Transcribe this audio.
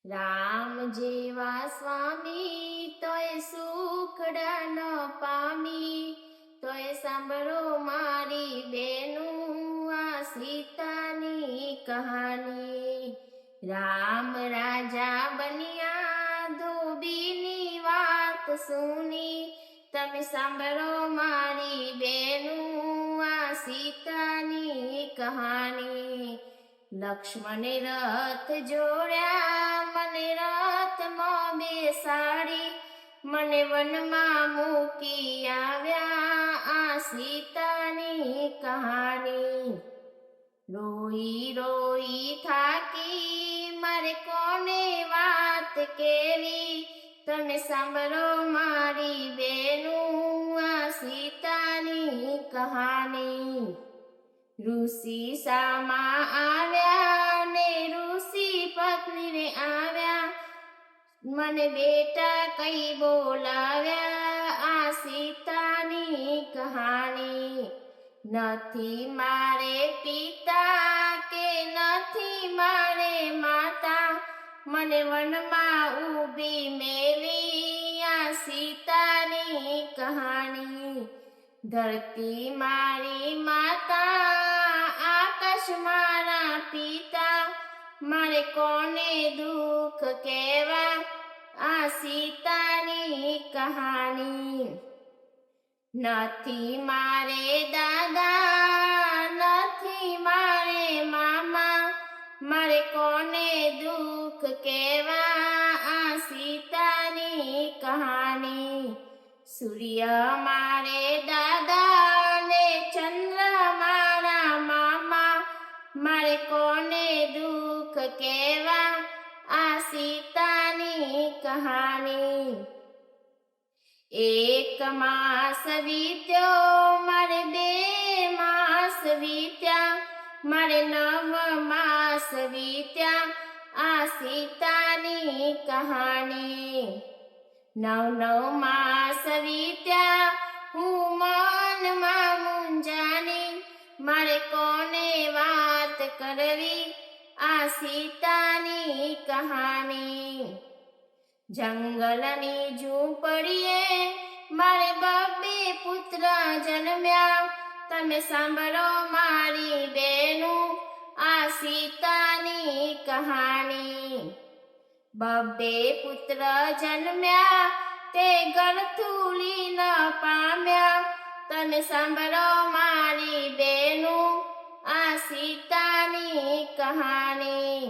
રામ જેવા સ્વામી તોય સુખડા ન પામી, તોય સાંભળો મારી બેનું આ સીતાની કહાની। રામ રાજા બન્યા ધોબીની વાત સુની, તમે સાંભળો મારી બેનું આ સીતાની કહાની। લક્ષ્મણે રથ જોડ્યા, મને રથમાં બેસાડી, મને વનમાં મૂકી આવ્યા આ સીતાની કહાની। રોઈ રોઈ થાકી મારે કોને વાત કેવી, તમે સાંભળો મારી બેનું આ સીતાની કહાની। ઋષિ સામા આવ્યા ને ઋષિ પત્નીને આવ્યા, મને બેટા કઈ બોલાવ્યા આ સીતાની કહાની। નથી મારે પિતા કે નથી મારે માતા, મને વનમાં ઊભી મેલી આ સીતાની કહાની। ધરતી મારી માતા, આકાશ મારા પિતા, મારે કોને દુઃખ કહેવા આ સીતાની કહાની। નથી મારે દાદા, નથી મારે મામા, મારે કોને દુઃખ કહેવા આ સીતાની કહાની। સૂર્ય મારે દાદા ને ચંદ્ર મારા મામા, મારે કોને દુઃખ કહેવા આ સીતાની કહાની। એક માસ વીત્યો મારે 2 માસ વીત્યા, મારે 9 માસ વીત્યા આ સીતાની કહાની। 9 માસ વીત્યા હું મનમાં મૂંઝાની, મારે કોને વાત કરવી આ સીતાની કહાની। જંગલની ઝૂંપડીએ મારે 2 પુત્ર જન્મ્યા, તમે સાંભળો મારી બેનું આ સીતાની કહાની। 2 પુત્ર જન્મ્યા તે ગળથૂલી ન પામ્યા, તમે સાંભળો મારી બેનું આ સીતાની કહાની।